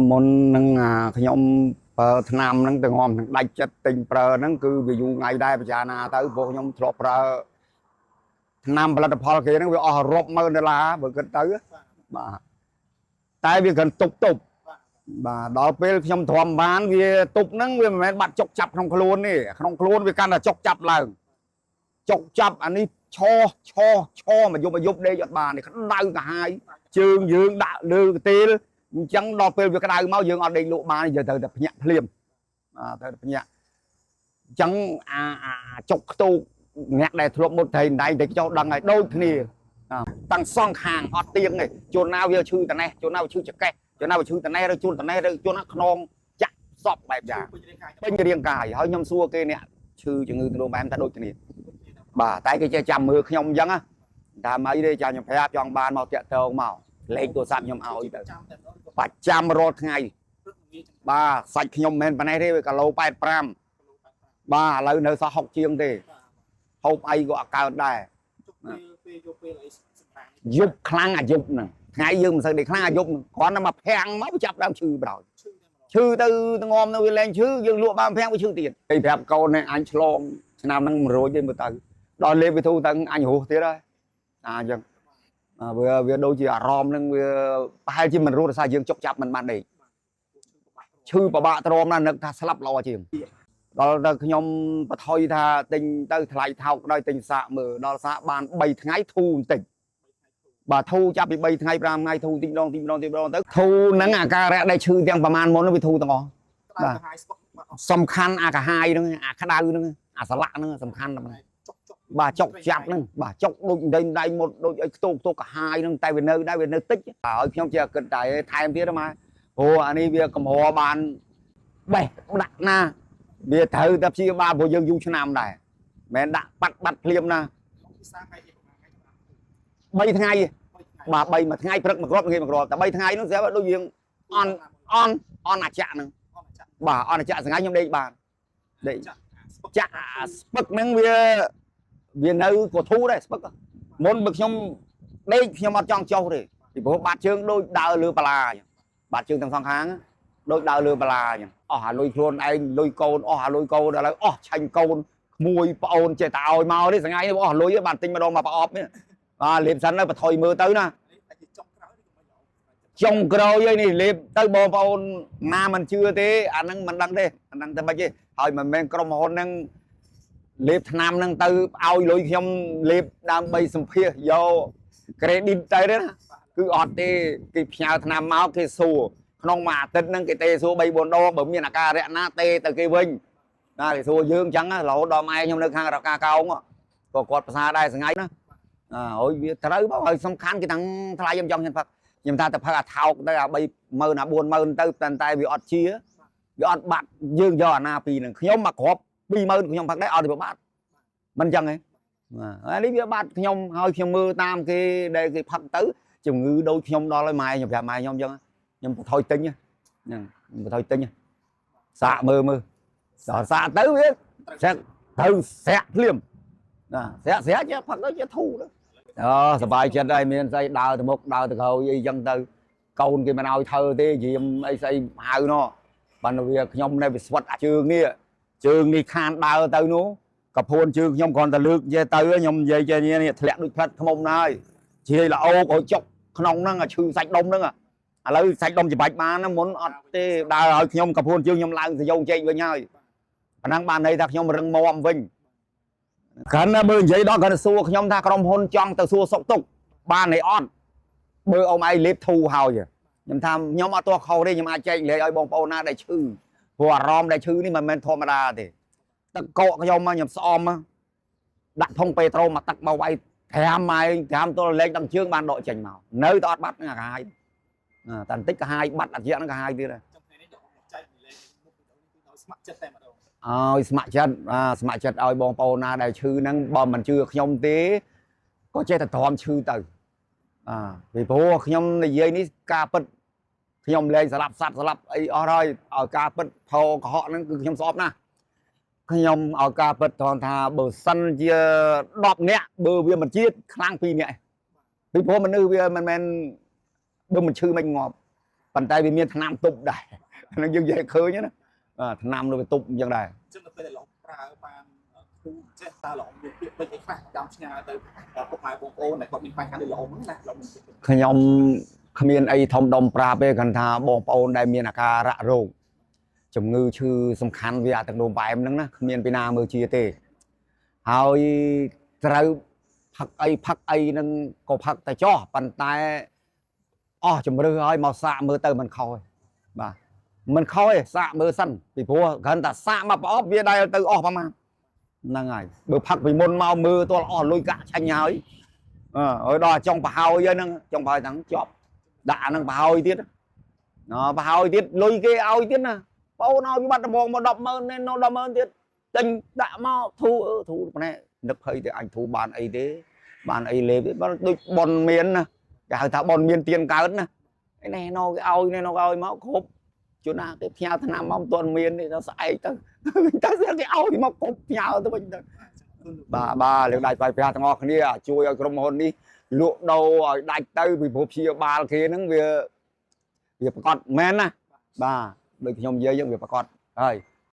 មុននឹងខ្ញុំប្រើថ្នាំហ្នឹងទៅងំនឹងដាច់ចិត្តទិញប្រើហ្នឹងគឺវាយូរថ្ងៃដែរពិចារណាទៅពួកខ្ញុំធ្លាប់ប្រើថ្នាំផលិតផលគេហ្នឹងវាអស់រាប់ម៉ឺនដុល្លារបើគិតទៅបាទតែវាគ្រាន់ទប់បាទដល់ពេលខ្ញុំទ្រាំបានវាទប់ហ្នឹងវាមិនមែនបាត់ចុកចាប់ក្នុងខ្លួនទេក្នុងខ្លួនវាកាន់តែចុកចាប់ឡើងចុកចាប់អានេះឈមកយប់ដេកអត់បានទេក្តៅកាហាយជើងយើងដាក់លើកទេលអញ្ចឹងដល់ពេលវាក្តៅមកយើងអត់ដេកលក់បានយើងត្រូវតែភ្ញាក់ភ្លាមត្រូវតែភ្ញាក់អញ្ចឹងចុកខ្ទូកអ្នកដែលធ្លាប់មុតត្រីដៃតែចោលដឹងហើយដូចគ្នាតាំងសងខាងអត់ទៀងទេជួនណាវាឈឺតនេះជួនណាវាឈឺចកេះជួនណាវាឈឺតនេះឬជួនតនេះឬជួនណាខ្នងចាក់សពបែបយ៉ាងពេញរាងកាយហើយខ្ញុំសួរគេអ្នកឈឺជំងឺទនោបែបថាដូចគ្នាបាទតែគេចេះចាំមើលខ្ញុំអញ្ចឹងថាមិនអីទេចាខ្ញុំប្រាប់ចង់បានមកតាក់ទងមកលេខទូរស័ព្ទខ្ញុំឲ្យទៅបាច់ចាំរាល់ថ្ងៃបាទសាច់ខ្ញុំមិនមែនប៉ុណ្ណេះទេវាគីឡូ85បាទឥឡូវនៅសោះ60ជាងទេហូបអីក៏អត់កើតដែរយប់ខ្លាំងអាយប់ហ្នឹងថ្ងៃយើងមិនសូវដេកខ្លាំងអាយប់គ្រាន់តែមកភាំងមកចាប់ដើមឈឺបដ ாய் ឈឺទៅងំនៅវាលែងឈឺយើងលក់បានភាំងវាឈឺទៀតគេប្រាប់កូននេះអញឆ្លងឆ្នាំហ្នឹង100ទេមើលទៅដល់លេបវិធូទៅអញរស់ទៀតហើយអញ្ចឹងវាដូចជាអារម្មណ៍ហ្នឹងវាប្រហែលជាមិនរស់ដោយសារយើងចុកចាប់មិនបានដេកឈឺប្របាក់ទ្រាំណាស់នឹកថាស្លាប់ល្អជាងដល់ទៅខ្ញុំបថុយថាទិញទៅថ្លៃថោកដល់ទិញសាកមើលដល់សាកបាន3ថ្ងៃធូរបន្តិចបាទធូរចាប់ពី3ថ្ងៃ5ថ្ងៃធូរទីម្ដងទៅធូរហ្នឹងអាការៈដែលឈឺទាំងប្រមាណមុនវាធូរទាំងអស់បាទសំខាន់អាកាហាយហ្នឹងអាក្តៅហ្នឹងអាស្លាក់ហ្នឹងសំខាន់ហ្នឹងបាទចុកចាប់ហ្នឹងបាទចុកដូចដៃមុតដូចអីខ្ទោកកាហាយហ្នឹងតែវានៅដែរវានៅតិចហើយខ្ញុំជាគិតតែថែមទៀតមកព្រោះអានេះវាកំហរបានបេះដាក់ណាវាត្រូវតែព្យាបាលព្រោះយើងយូរឆ្នាំដែរមិនដាក់បាត់ភ្លាមណា3ថ្ងៃបាទ3មួយថ្ងៃព្រឹកមួយគ្រាប់ងាយមួយគ្រាប់តែ3ថ្ងៃហ្នឹងស្រាប់ដូចយើងអន់អាចៈហ្នឹងបាទអន់អាចៈថ្ងៃខ្ញុំដេកបានដេកចាក់ស្ពឹកហ្នឹងវានៅក៏ធូរដែរស្ពឹកមុនបើខ្ញុំដេកខ្ញុំអត់ចង់ចុះទេពីព្រោះបាត់ជើងដូចដើរលើបាឡាអញ្ចឹងបាត់ជើងទាំងសងខាងដូចដើរលើបាឡាអញ្ចឹងអស់អាលុយខ្លួនឯងលុយកូនអស់អាលុយកូនដល់ហើយអស់ឆាញ់កូនក្មួយប្អូនចេះតែឲ្យមកនេះថ្ងៃនេះអស់លុយបានទិញម្ដងមកប្រអប់នេះបាទលេបសិនទៅបថុយមើលទៅណាចុងក្រោយឯនេះលេបទៅបងប្អូនណាមិនជឿទេអាហ្នឹងមិនដឹងទេអាហ្នឹងតែមិនទេហើយមិនមែនក្រុមហ៊ុនហ្នឹងលេបថ្នាំហ្នឹងទៅឲ្យលុយខ្ញុំលេបដើម្បីសម្ភាសយក credit ទៅទេណាគឺអត់ទេគេផ្ញើថ្នាំមកគេសួរក្នុងមួយអាទិត្យហ្នឹងគេទេសួរ3 4ដងបើមានអាការៈណាទេទៅគេវិញណាគេសួរយើងអញ្ចឹងរហូតដល់ម៉ែខ្ញុំនៅខាងរកាកោងក៏គាត់ប្រសាដែរថ្ងៃណាហើយវាត្រូវបើហើយសំខាន់គេទាំងថ្លៃខ្ញុំចង់ខ្ញុំផឹកខ្ញុំថាទៅផឹកអាថោកទៅអា30000អា40000ទៅតែវាអត់ជាវាអត់បាត់យើងយកអាណាពីនឹងខ្ញុំមកគ្រាប់20000ខ្ញុំផឹកដែរអត់ទៅបាត់មិនអញ្ចឹងទេអានេះវាបាត់ខ្ញុំហើយខ្ញុំមើលតាមគេដែលគេផឹកទៅជំងឺដូចខ្ញុំដល់ហើយម៉ែខ្ញុំប្រាប់ម៉ែខ្ញុំអញ្ចឹងខ្ញុំបថុយទិញហ្នឹងបថុយទិញសាកមើលដល់សាកទៅវាត្រូវស្រាក់ភ្លាមណាស្រាក់ចេះផឹកទៅចេះធូរទៅសบายចិត្តហើយមានស្អីដើរទៅមុខដើរទៅក្រោយអីចឹងទៅកូនគេមិនឲ្យធ្វើទេយាមអីស្អីហៅណោះបានវាខ្ញុំនៅវាស្វិតជើងនេះខានដើរទៅនោះក៏ភួនជើងខ្ញុំគ្រាន់តែលើកនិយាយទៅខ្ញុំនិយាយចេះនេះធ្លាក់ដូចផ្លាត់ខ្មុំណាហើយជាល្អោកឲ្យចុកក្នុងហ្នឹងឈឺសាច់ដុំហ្នឹងឥឡូវសាច់ដុំច្បាច់បានណាមុនអត់ទេដើរឲ្យខ្ញុំក៏ភួនជើងខ្ញុំឡើងទៅយកចេកវិញហើយប៉ណ្ណឹងបានន័យថាខ្ញុំរឹងមាំវិញគ្រាន់តែមើលនិយាយដល់គ្រាន់តែសួរខ្ញុំថាក្រុមហ៊ុនចង់ទៅសួរសុកទុកបានទេអត់មើលអ៊ំឯងលេបធូរហើយខ្ញុំថាខ្ញុំអត់ទាស់ខុសទេខ្ញុំអាចចែកលេខឲ្យបងប្អូនណាដែលឈឺព្រោះអារម្មណ៍ដែលឈឺនេះមិនមែនធម្មតាទេទឹកកកខ្ញុំស្អមដាក់ធុងពេត្រូមកទឹកមកវាយ5ទល់លេខដល់ជើងបានដកចេញមកនៅតែអត់បាត់អាកាហាយតែបន្តិចកាហាយបាត់អត់ជាហ្នឹងកាហាយទៀតហើយស្ម័គ្រចិត្តតែម្ដងឲ្យស្ម័គ្រចិត្តឲ្យបងប្អូនណាដែលឈឺហ្នឹងបើមិនជឿខ្ញុំទេក៏ចេះតែទ្រាំឈឺទៅពីព្រោះខ្ញុំនិយាយនេះការពិតខ្ញុំលែងស្លាប់សត្វស្លាប់អីអស់ហើយឲ្យការពិតផោកុហកហ្នឹងគឺខ្ញុំស្អប់ណាស់ខ្ញុំឲ្យការពិតត្រង់ថាបើសិនជា10នាក់បើវាមិនជាតិខ្លាំង2នាក់ពីព្រោះមនុស្សវាមិនមែនបើមិនឈឺមិនងាប់ bàn tay bị miên nam tục đại nó dừng dậy khơi nhá nam nó bị tục dừng đại khơi nhom miên ai thông đồng pra về gần thà bong pao đại miên akara rạ rồ chủng ngư chư sầm khăn vì tầng đồ bài em nắng miên bên nam mơ chia tê hào trờiพักไอ้นั่งก็พักแต่จ่อปันตายอ๋อจมเรือไอ้มาสะมือเติมมันคอยบ่ามันคอยสะมือสั้นปีพัวกันแต่สะมาปอบเวียได้เติมออกประมาณนั่งไงเบอร์พักไปมนมามือตัวอ่อนลุยกะชันยาวở đó trong bà hao với năng trong bà thằng chọp đã năng bà hao tiết nó bà hao tiết lôi cái ao tiết nè bao nó bị bắt bom mà đập mơ nên nó đập mơ tiết tình đã mau thu này nước hơi thì anh thu bàn ấy thế bàn ấy lê biết bao đôi bòn miên nè cả thằng bòn miên tiền cá nè cái này nó cái ao này nó ao máu khốp chỗ nào cái theo thằng nam mong toàn miên thì nó sai ta sẽ cái ao thì máu khốp theo tôi bây giờ bà liền đại bài thằng ngọc này chui ở trong hồn đi lụa đầu đại tay bị bột chia ba kia nó việc việc con men nè bà được nhom dây những việc con rồi